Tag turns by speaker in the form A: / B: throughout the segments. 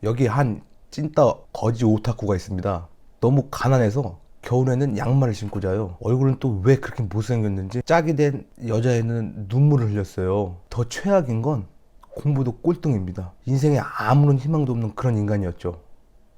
A: 여기 한 찐따 거지 오타쿠가 있습니다. 너무 가난해서 겨울에는 양말을 신고 자요. 얼굴은 또 왜 그렇게 못생겼는지 짝이 된 여자애는 눈물을 흘렸어요. 더 최악인 건 공부도 꼴등입니다. 인생에 아무런 희망도 없는 그런 인간이었죠.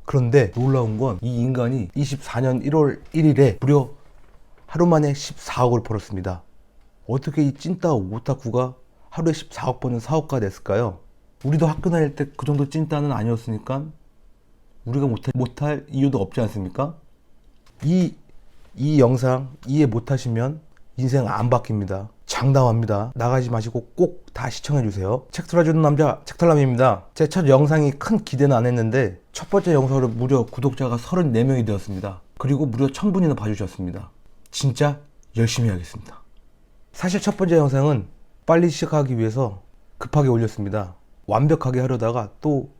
A: 그런데 놀라운 건 이 인간이 24년 1월 1일에 무려 하루 만에 14억을 벌었습니다. 어떻게 이 찐따 오타쿠가 하루에 14억 버는 사업가가 됐을까요? 우리도 학교 다닐 때 그 정도 찐따는 아니었으니까 우리가 못할 이유도 없지 않습니까? 이 영상 이해 못하시면 인생 안 바뀝니다. 장담합니다. 나가지 마시고 꼭 다 시청해주세요. 책 틀어주는 남자 책털남입니다. 제 첫 영상이 큰 기대는 안 했는데 첫 번째 영상으로 무려 구독자가 34명이 되었습니다. 그리고 무려 1000분이나 봐주셨습니다. 진짜 열심히 하겠습니다. 사실 첫 번째 영상은 빨리 시작하기 위해서 급하게 올렸습니다. 완벽하게 하려다가 또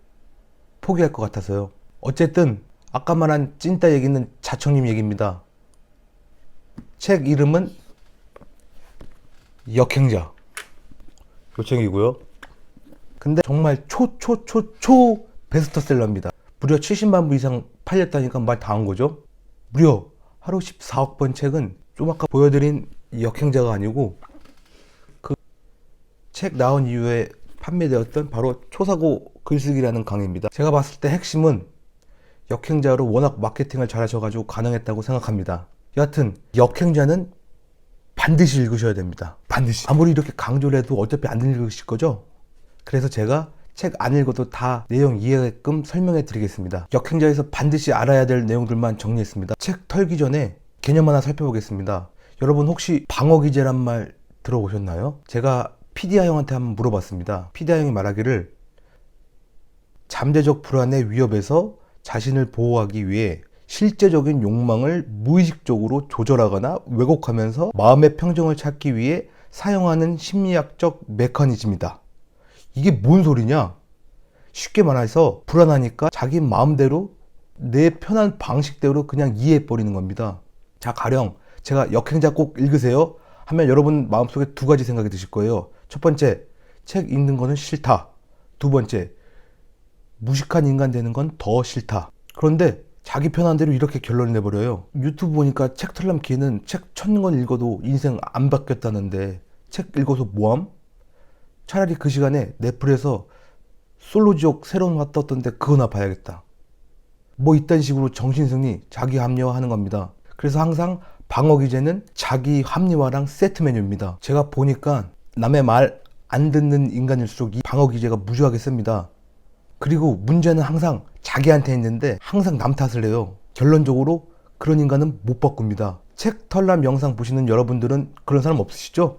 A: 포기할 것 같아서요. 어쨌든 아까 말한 찐따 얘기는 자청님 얘기입니다. 책 이름은 역행자 요 책이고요. 근데 정말 초 베스트셀러입니다. 무려 70만 부 이상 팔렸다니까 말 다 한 거죠. 무려 하루 14억 번 책은 좀 아까 보여드린 역행자가 아니고 그 책 나온 이후에 판매되었던 바로 초사고 글쓰기라는 강의입니다. 제가 봤을 때 핵심은 역행자로 워낙 마케팅을 잘 하셔가지고 가능했다고 생각합니다. 여하튼 역행자는 반드시 읽으셔야 됩니다. 반드시. 아무리 이렇게 강조를 해도 어차피 안 읽으실 거죠? 그래서 제가 책 안 읽어도 다 내용 이해하게끔 설명해 드리겠습니다. 역행자에서 반드시 알아야 될 내용들만 정리했습니다. 책 털기 전에 개념 하나 살펴보겠습니다. 여러분 혹시 방어기제란 말 들어보셨나요? 제가 PD아 형한테 한번 물어봤습니다. PD아 형이 말하기를 잠재적 불안의 위협에서 자신을 보호하기 위해 실제적인 욕망을 무의식적으로 조절하거나 왜곡하면서 마음의 평정을 찾기 위해 사용하는 심리학적 메커니즘이다. 이게 뭔 소리냐? 쉽게 말해서 불안하니까 자기 마음대로 내 편한 방식대로 그냥 이해해버리는 겁니다. 자, 가령 제가 역행자 꼭 읽으세요 하면 여러분 마음속에 두 가지 생각이 드실 거예요. 첫 번째, 책 읽는 거는 싫다. 두 번째, 무식한 인간 되는 건 더 싫다. 그런데 자기 편한 대로 이렇게 결론을 내버려요. 유튜브 보니까 책 털람 기회는 책 1000권 읽어도 인생 안 바뀌었다는데 책 읽어서 뭐함? 차라리 그 시간에 넷플에서 솔로지옥 새로운 화 떴던데 그거나 봐야겠다. 뭐 이딴 식으로 정신승리, 자기 합리화하는 겁니다. 그래서 항상 방어기제는 자기 합리화랑 세트 메뉴입니다. 제가 보니까 남의 말 안 듣는 인간일수록 이 방어기제가 무지하게 셉니다. 그리고 문제는 항상 자기한테 있는데 항상 남 탓을 해요. 결론적으로 그런 인간은 못 바꿉니다. 책 털람 영상 보시는 여러분들은 그런 사람 없으시죠?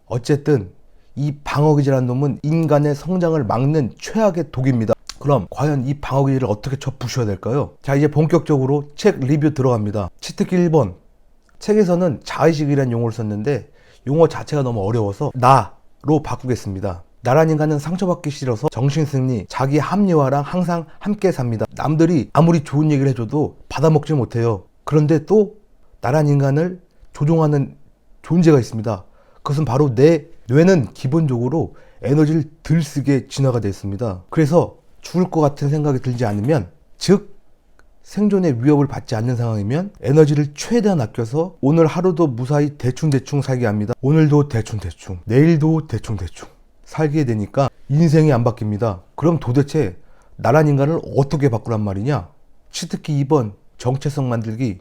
A: 어쨌든 이 방어기제라는 놈은 인간의 성장을 막는 최악의 독입니다. 그럼 과연 이 방어기제를 어떻게 쳐 부셔야 될까요? 자, 이제 본격적으로 책 리뷰 들어갑니다. 치트키 1번. 책에서는 자의식이라는 용어를 썼는데 용어 자체가 너무 어려워서 나로 바꾸겠습니다. 나란 인간은 상처받기 싫어서 정신승리, 자기 합리화랑 항상 함께 삽니다. 남들이 아무리 좋은 얘기를 해줘도 받아먹지 못해요. 그런데 또 나란 인간을 조종하는 존재가 있습니다. 그것은 바로 내 뇌는 기본적으로 에너지를 덜 쓰게 진화가 되어 있습니다. 그래서 죽을 것 같은 생각이 들지 않으면, 즉 생존의 위협을 받지 않는 상황이면 에너지를 최대한 아껴서 오늘 하루도 무사히 대충대충 살게 합니다. 오늘도 대충대충, 내일도 대충대충 살게 되니까 인생이 안 바뀝니다. 그럼 도대체 나란 인간을 어떻게 바꾸란 말이냐? 치트키 2번 정체성 만들기.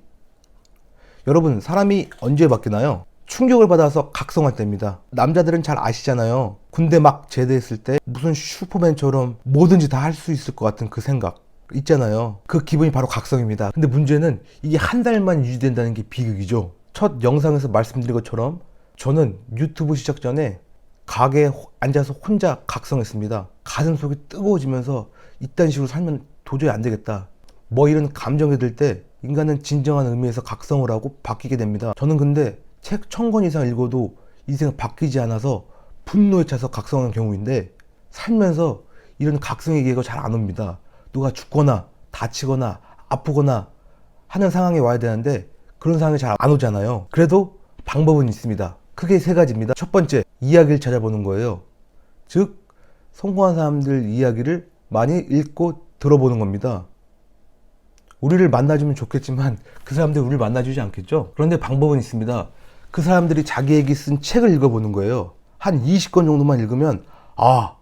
A: 여러분, 사람이 언제 바뀌나요? 충격을 받아서 각성할 때입니다. 남자들은 잘 아시잖아요. 군대 막 제대했을 때 무슨 슈퍼맨처럼 뭐든지 다 할 수 있을 것 같은 그 생각 있잖아요. 그 기분이 바로 각성입니다. 근데 문제는 이게 한 달만 유지된다는 게 비극이죠. 첫 영상에서 말씀드린 것처럼 저는 유튜브 시작 전에 가게에 앉아서 혼자 각성했습니다. 가슴속이 뜨거워지면서 이딴 식으로 살면 도저히 안 되겠다, 뭐 이런 감정이 들 때 인간은 진정한 의미에서 각성을 하고 바뀌게 됩니다. 저는 근데 책 1000권 이상 읽어도 인생은 바뀌지 않아서 분노에 차서 각성한 경우인데, 살면서 이런 각성의 기회가 잘 안 옵니다. 누가 죽거나 다치거나 아프거나 하는 상황이 와야 되는데 그런 상황이 잘 안 오잖아요. 그래도 방법은 있습니다. 크게 세 가지입니다. 첫 번째, 이야기를 찾아보는 거예요. 즉 성공한 사람들 이야기를 많이 읽고 들어보는 겁니다. 우리를 만나주면 좋겠지만 그 사람들이 우리를 만나주지 않겠죠? 그런데 방법은 있습니다. 그 사람들이 자기에게 쓴 책을 읽어보는 거예요. 한 20권 정도만 읽으면 아,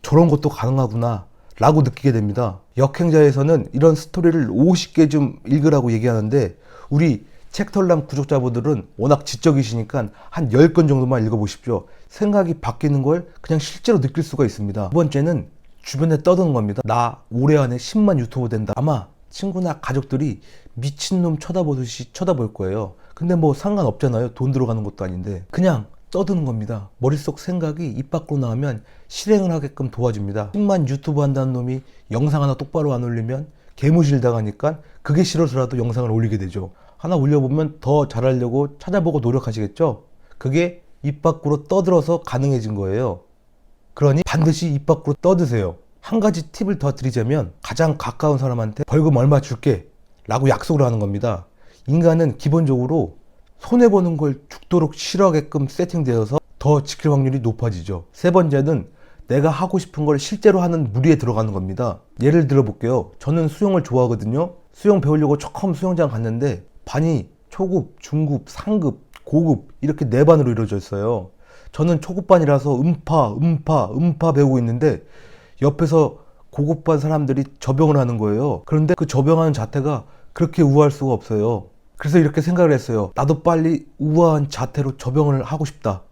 A: 저런 것도 가능하구나 라고 느끼게 됩니다. 역행자에서는 이런 스토리를 50개 좀 읽으라고 얘기하는데 우리 책털남 구독자분들은 워낙 지적이시니까 한 10권 정도만 읽어보십시오. 생각이 바뀌는 걸 그냥 실제로 느낄 수가 있습니다. 두 번째는 주변에 떠드는 겁니다. 나 올해 안에 10만 유튜버 된다. 아마 친구나 가족들이 미친놈 쳐다보듯이 쳐다볼 거예요. 근데 뭐 상관없잖아요. 돈 들어가는 것도 아닌데. 그냥 떠드는 겁니다. 머릿속 생각이 입 밖으로 나오면 실행을 하게끔 도와줍니다. 10만 유튜브 한다는 놈이 영상 하나 똑바로 안 올리면 개무실 당하니까 그게 싫어서라도 영상을 올리게 되죠. 하나 올려보면 더 잘하려고 찾아보고 노력하시겠죠? 그게 입 밖으로 떠들어서 가능해진 거예요. 그러니 반드시 입 밖으로 떠드세요. 한 가지 팁을 더 드리자면 가장 가까운 사람한테 벌금 얼마 줄게 라고 약속을 하는 겁니다. 인간은 기본적으로 손해보는 걸 죽도록 싫어하게끔 세팅되어서 더 지킬 확률이 높아지죠. 세 번째는 내가 하고 싶은 걸 실제로 하는 무리에 들어가는 겁니다. 예를 들어 볼게요. 저는 수영을 좋아하거든요. 수영 배우려고 처음 수영장 갔는데 반이 초급, 중급, 상급, 고급 이렇게 4반으로 이루어져 있어요. 저는 초급반이라서 음파 배우고 있는데 옆에서 고급반 사람들이 접영을 하는 거예요. 그런데 그 접영하는 자태가 그렇게 우아할 수가 없어요. 그래서 이렇게 생각을 했어요. 나도 빨리 우아한 자태로 접영을 하고 싶다.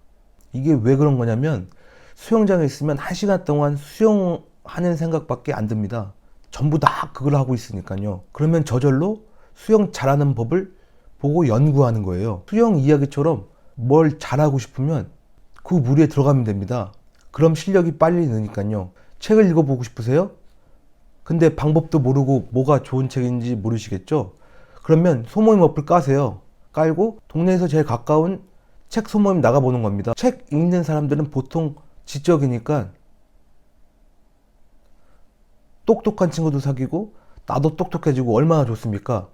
A: 이게 왜 그런 거냐면 수영장에 있으면 1시간 동안 수영하는 생각밖에 안 듭니다. 전부 다 그걸 하고 있으니까요. 그러면 저절로 수영 잘하는 법을 보고 연구하는 거예요. 수영 이야기처럼 뭘 잘하고 싶으면 그 무리에 들어가면 됩니다. 그럼 실력이 빨리 느니까요. 책을 읽어보고 싶으세요? 근데 방법도 모르고 뭐가 좋은 책인지 모르시겠죠? 그러면 소모임 어플 까세요. 깔고 동네에서 제일 가까운 책 소모임 나가보는 겁니다. 책 읽는 사람들은 보통 지적이니까 똑똑한 친구도 사귀고 나도 똑똑해지고 얼마나 좋습니까?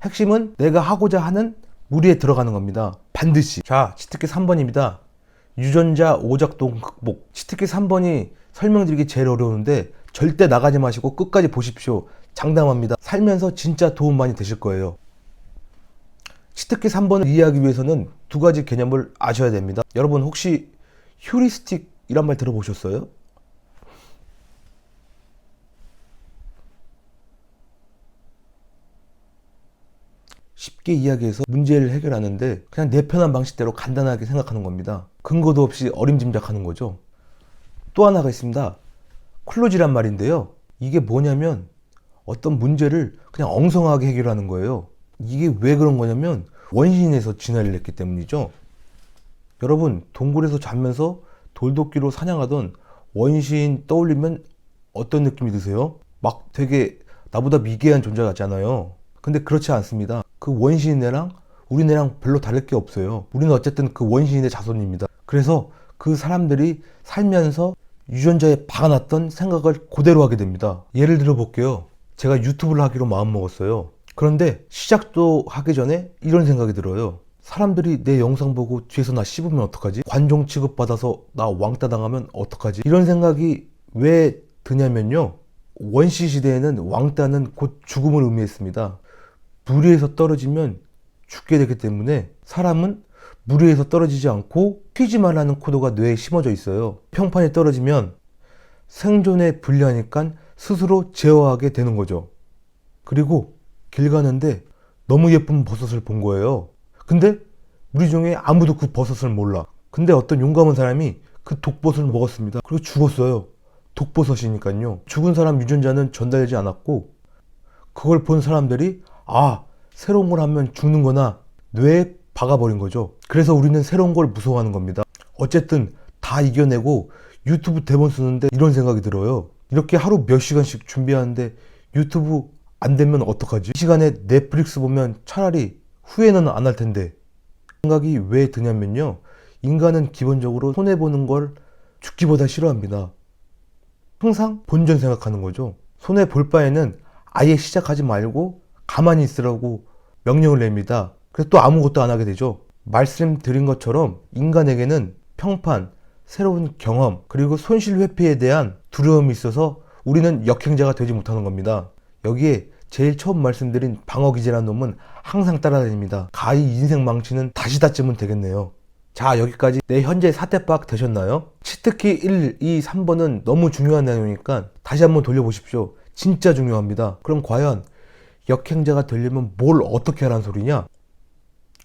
A: 핵심은 내가 하고자 하는 무리에 들어가는 겁니다. 반드시. 자, 치트키 3번입니다. 유전자 오작동 극복. 치트키 3번이 설명드리기 제일 어려운데 절대 나가지 마시고 끝까지 보십시오. 장담합니다. 살면서 진짜 도움 많이 되실 거예요. 치트키 3번을 이해하기 위해서는 두 가지 개념을 아셔야 됩니다. 여러분 혹시 휴리스틱 이란 말 들어보셨어요? 쉽게 이야기해서 문제를 해결하는데 그냥 내 편한 방식대로 간단하게 생각하는 겁니다. 근거도 없이 어림짐작하는 거죠. 또 하나가 있습니다. 클로즈란 말인데요. 이게 뭐냐면 어떤 문제를 그냥 엉성하게 해결하는 거예요. 이게 왜 그런 거냐면 원시인에서 진화를 했기 때문이죠. 여러분 동굴에서 자면서 돌도끼로 사냥하던 원시인 떠올리면 어떤 느낌이 드세요? 막 되게 나보다 미개한 존재 같잖아요. 근데 그렇지 않습니다. 그 원시인애랑 우리네랑 별로 다를 게 없어요. 우리는 어쨌든 그 원시인의 자손입니다. 그래서 그 사람들이 살면서 유전자에 박아놨던 생각을 그대로 하게 됩니다. 예를 들어 볼게요. 제가 유튜브를 하기로 마음먹었어요. 그런데 시작도 하기 전에 이런 생각이 들어요. 사람들이 내 영상 보고 뒤에서 나 씹으면 어떡하지? 관종 취급받아서 나 왕따 당하면 어떡하지? 이런 생각이 왜 드냐면요. 원시 시대에는 왕따는 곧 죽음을 의미했습니다. 무리에서 떨어지면 죽게 되기 때문에 사람은 무리에서 떨어지지 않고 튀지만 하는 코드가 뇌에 심어져 있어요. 평판에 떨어지면 생존에 불리하니까 스스로 제어하게 되는 거죠. 그리고 길 가는데 너무 예쁜 버섯을 본 거예요. 근데 우리 중에 아무도 그 버섯을 몰라. 근데 어떤 용감한 사람이 그 독버섯을 먹었습니다. 그리고 죽었어요. 독버섯이니까요. 죽은 사람 유전자는 전달되지 않았고 그걸 본 사람들이 아, 새로운 걸 하면 죽는구나 뇌에 박아버린 거죠. 그래서 우리는 새로운 걸 무서워하는 겁니다. 어쨌든 다 이겨내고 유튜브 대본 쓰는데 이런 생각이 들어요. 이렇게 하루 몇 시간씩 준비하는데 유튜브 안 되면 어떡하지? 이 시간에 넷플릭스 보면 차라리 후회는 안 할 텐데. 생각이 왜 드냐면요. 인간은 기본적으로 손해보는 걸 죽기보다 싫어합니다. 항상 본전 생각하는 거죠. 손해볼 바에는 아예 시작하지 말고 가만히 있으라고 명령을 냅니다. 그래서 또 아무것도 안 하게 되죠. 말씀드린 것처럼 인간에게는 평판, 새로운 경험, 그리고 손실 회피에 대한 두려움이 있어서 우리는 역행자가 되지 못하는 겁니다. 여기에 제일 처음 말씀드린 방어기제라는 놈은 항상 따라다닙니다. 가히 인생 망치는 다시다쯤은 되겠네요. 자, 여기까지 내 현재 사태 파악 되셨나요? 치트키 1, 2, 3번은 너무 중요한 내용이니까 다시 한번 돌려보십시오. 진짜 중요합니다. 그럼 과연 역행자가 되려면 뭘 어떻게 하라는 소리냐?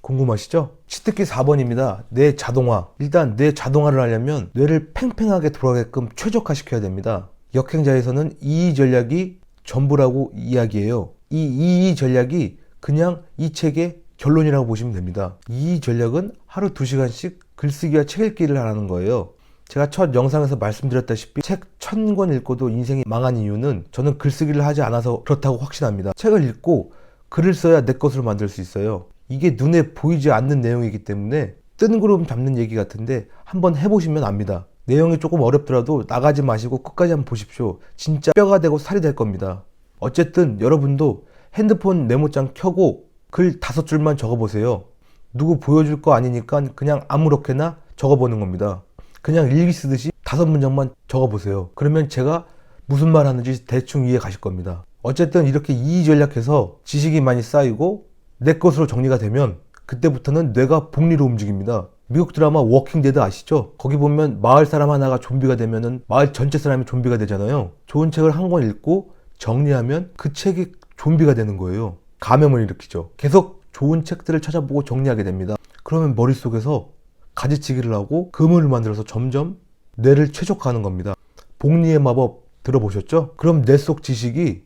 A: 궁금하시죠? 치트키 4번입니다. 뇌 자동화. 일단 뇌 자동화를 하려면 뇌를 팽팽하게 돌아가게끔 최적화시켜야 됩니다. 역행자에서는 이의 전략이 전부라고 이야기해요. 이 이의 전략이 그냥 이 책의 결론이라고 보시면 됩니다. 이의 전략은 하루 2시간씩 글쓰기와 책 읽기를 하라는 거예요. 제가 첫 영상에서 말씀드렸다시피 책 1000권 읽고도 인생이 망한 이유는 저는 글쓰기를 하지 않아서 그렇다고 확신합니다. 책을 읽고 글을 써야 내 것으로 만들 수 있어요. 이게 눈에 보이지 않는 내용이기 때문에 뜬구름 잡는 얘기 같은데 한번 해보시면 압니다. 내용이 조금 어렵더라도 나가지 마시고 끝까지 한번 보십시오. 진짜 뼈가 되고 살이 될 겁니다. 어쨌든 여러분도 핸드폰 메모장 켜고 글 5줄만 적어보세요. 누구 보여줄 거 아니니까 그냥 아무렇게나 적어보는 겁니다. 그냥 일기 쓰듯이 5문장만 적어보세요. 그러면 제가 무슨 말 하는지 대충 이해 가실 겁니다. 어쨌든 이렇게 이의 전략해서 지식이 많이 쌓이고 내 것으로 정리가 되면 그때부터는 뇌가 복리로 움직입니다. 미국 드라마 워킹데드 아시죠? 거기 보면 마을 사람 하나가 좀비가 되면은 마을 전체 사람이 좀비가 되잖아요. 좋은 책을 한 권 읽고 정리하면 그 책이 좀비가 되는 거예요. 감염을 일으키죠. 계속 좋은 책들을 찾아보고 정리하게 됩니다. 그러면 머릿속에서 가지치기를 하고 그물을 만들어서 점점 뇌를 최적화하는 겁니다. 복리의 마법 들어보셨죠? 그럼 뇌 속 지식이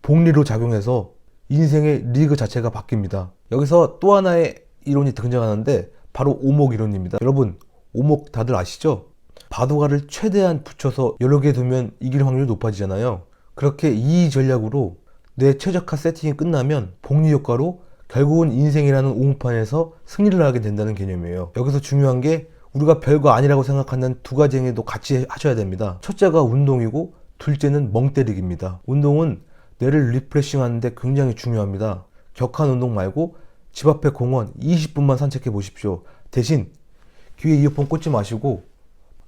A: 복리로 작용해서 인생의 리그 자체가 바뀝니다. 여기서 또 하나의 이론이 등장하는데 바로 오목 이론입니다. 여러분, 오목 다들 아시죠? 바둑알을 최대한 붙여서 여러 개 두면 이길 확률이 높아지잖아요. 그렇게 이 전략으로 뇌 최적화 세팅이 끝나면 복리 효과로 결국은 인생이라는 옹판에서 승리를 하게 된다는 개념이에요. 여기서 중요한 게 우리가 별거 아니라고 생각하는 두 가지 행위도 같이 하셔야 됩니다. 첫째가 운동이고 둘째는 멍 때리기입니다. 운동은 뇌를 리프레싱 하는데 굉장히 중요합니다. 격한 운동 말고 집 앞에 공원 20분만 산책해 보십시오. 대신 귀에 이어폰 꽂지 마시고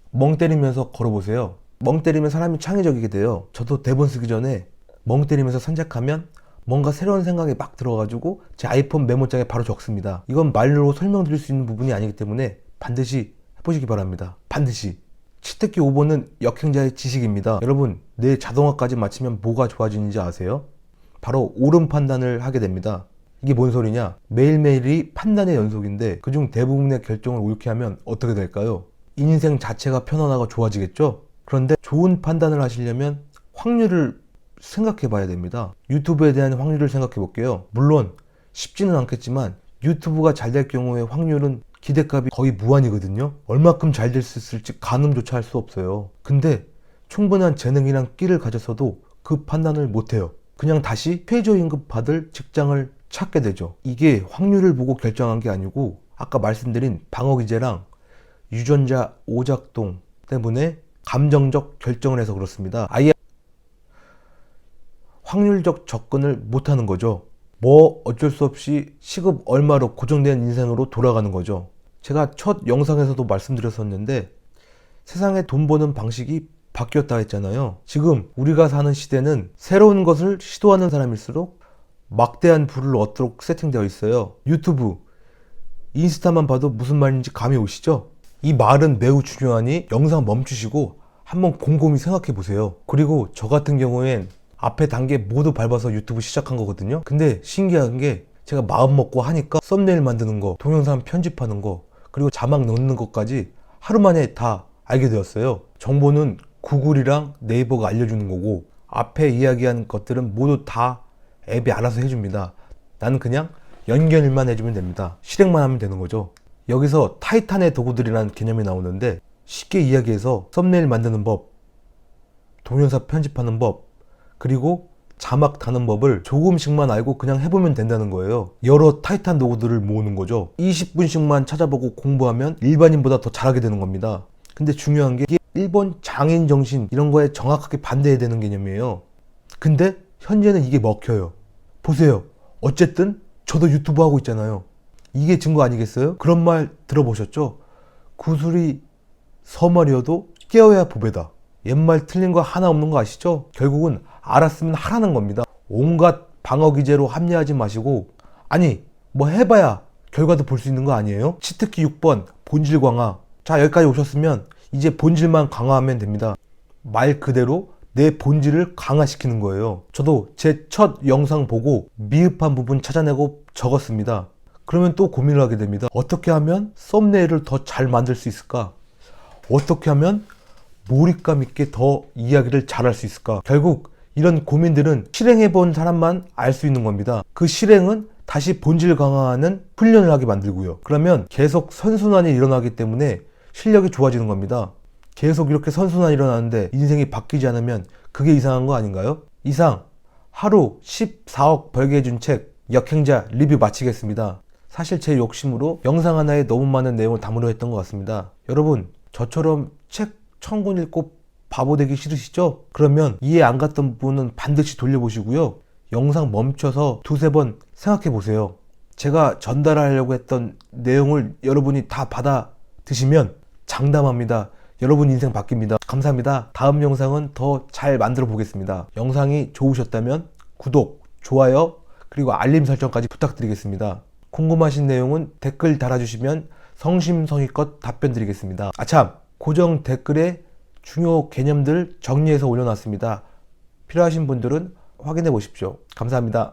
A: 멍 때리면서 걸어보세요. 멍 때리면 사람이 창의적이게 돼요. 저도 대본 쓰기 전에 멍 때리면서 산책하면 뭔가 새로운 생각이 막 들어가지고 제 아이폰 메모장에 바로 적습니다. 이건 말로 설명드릴 수 있는 부분이 아니기 때문에 반드시 해보시기 바랍니다. 반드시. 치트키 5번은 역행자의 지식입니다. 여러분, 뇌 자동화까지 마치면 뭐가 좋아지는지 아세요? 바로 옳은 판단을 하게 됩니다. 이게 뭔 소리냐? 매일매일이 판단의 연속인데 그중 대부분의 결정을 옳게 하면 어떻게 될까요? 인생 자체가 편안하고 좋아지겠죠? 그런데 좋은 판단을 하시려면 확률을 생각해 봐야 됩니다. 유튜브에 대한 확률을 생각해 볼게요. 물론 쉽지는 않겠지만 유튜브가 잘 될 경우에 확률은 기대값이 거의 무한이거든요. 얼마큼 잘 될 수 있을지 가늠조차 할 수 없어요. 근데 충분한 재능이랑 끼를 가졌어도 그 판단을 못해요. 그냥 다시 최저임금 받을 직장을 찾게 되죠. 이게 확률을 보고 결정한 게 아니고 아까 말씀드린 방어기제랑 유전자 오작동 때문에 감정적 결정을 해서 그렇습니다. 아예 확률적 접근을 못하는 거죠. 뭐 어쩔 수 없이 시급 얼마로 고정된 인생으로 돌아가는 거죠. 제가 첫 영상에서도 말씀드렸었는데 세상에 돈 버는 방식이 바뀌었다 했잖아요. 지금 우리가 사는 시대는 새로운 것을 시도하는 사람일수록 막대한 부를 얻도록 세팅되어 있어요. 유튜브, 인스타만 봐도 무슨 말인지 감이 오시죠? 이 말은 매우 중요하니 영상 멈추시고 한번 곰곰이 생각해 보세요. 그리고 저 같은 경우엔 앞에 단계 모두 밟아서 유튜브 시작한 거거든요. 근데 신기한 게 제가 마음 먹고 하니까 썸네일 만드는 거, 동영상 편집하는 거, 그리고 자막 넣는 것까지 하루 만에 다 알게 되었어요. 정보는 구글이랑 네이버가 알려주는 거고 앞에 이야기한 것들은 모두 다 앱이 알아서 해줍니다. 나는 그냥 연결만 해주면 됩니다. 실행만 하면 되는 거죠. 여기서 타이탄의 도구들이라는 개념이 나오는데 쉽게 이야기해서 썸네일 만드는 법, 동영상 편집하는 법, 그리고 자막 다는 법을 조금씩만 알고 그냥 해보면 된다는 거예요. 여러 타이탄 도구들을 모으는 거죠. 20분씩만 찾아보고 공부하면 일반인보다 더 잘하게 되는 겁니다. 근데 중요한 게 일본 장인 정신 이런 거에 정확하게 반대해야 되는 개념이에요. 근데 현재는 이게 먹혀요. 보세요. 어쨌든 저도 유튜브 하고 있잖아요. 이게 증거 아니겠어요? 그런 말 들어보셨죠? 구슬이 서말이어도 깨어야 보배다. 옛말 틀린 거 하나 없는 거 아시죠? 결국은 알았으면 하라는 겁니다. 온갖 방어 기제로 합리하지 마시고, 아니 뭐 해봐야 결과도 볼 수 있는 거 아니에요? 치트키 6번 본질 강화. 자, 여기까지 오셨으면 이제 본질만 강화하면 됩니다. 말 그대로 내 본질을 강화시키는 거예요. 저도 제 첫 영상 보고 미흡한 부분 찾아내고 적었습니다. 그러면 또 고민을 하게 됩니다. 어떻게 하면 썸네일을 더 잘 만들 수 있을까? 어떻게 하면 몰입감 있게 더 이야기를 잘할 수 있을까? 결국 이런 고민들은 실행해 본 사람만 알 수 있는 겁니다. 그 실행은 다시 본질 강화하는 훈련을 하게 만들고요. 그러면 계속 선순환이 일어나기 때문에 실력이 좋아지는 겁니다. 계속 이렇게 선순환이 일어나는데 인생이 바뀌지 않으면 그게 이상한 거 아닌가요? 이상 하루 14억 벌게 해준 책 역행자 리뷰 마치겠습니다. 사실 제 욕심으로 영상 하나에 너무 많은 내용을 담으려 했던 것 같습니다. 여러분, 저처럼 책 1000권 읽고 바보 되기 싫으시죠? 그러면 이해 안 갔던 부분은 반드시 돌려보시고요. 영상 멈춰서 두세 번 생각해 보세요. 제가 전달하려고 했던 내용을 여러분이 다 받아 드시면 장담합니다. 여러분 인생 바뀝니다. 감사합니다. 다음 영상은 더 잘 만들어 보겠습니다. 영상이 좋으셨다면 구독, 좋아요, 그리고 알림 설정까지 부탁드리겠습니다. 궁금하신 내용은 댓글 달아주시면 성심성의껏 답변 드리겠습니다. 아참! 고정 댓글에 중요 개념들 정리해서 올려놨습니다. 필요하신 분들은 확인해 보십시오. 감사합니다.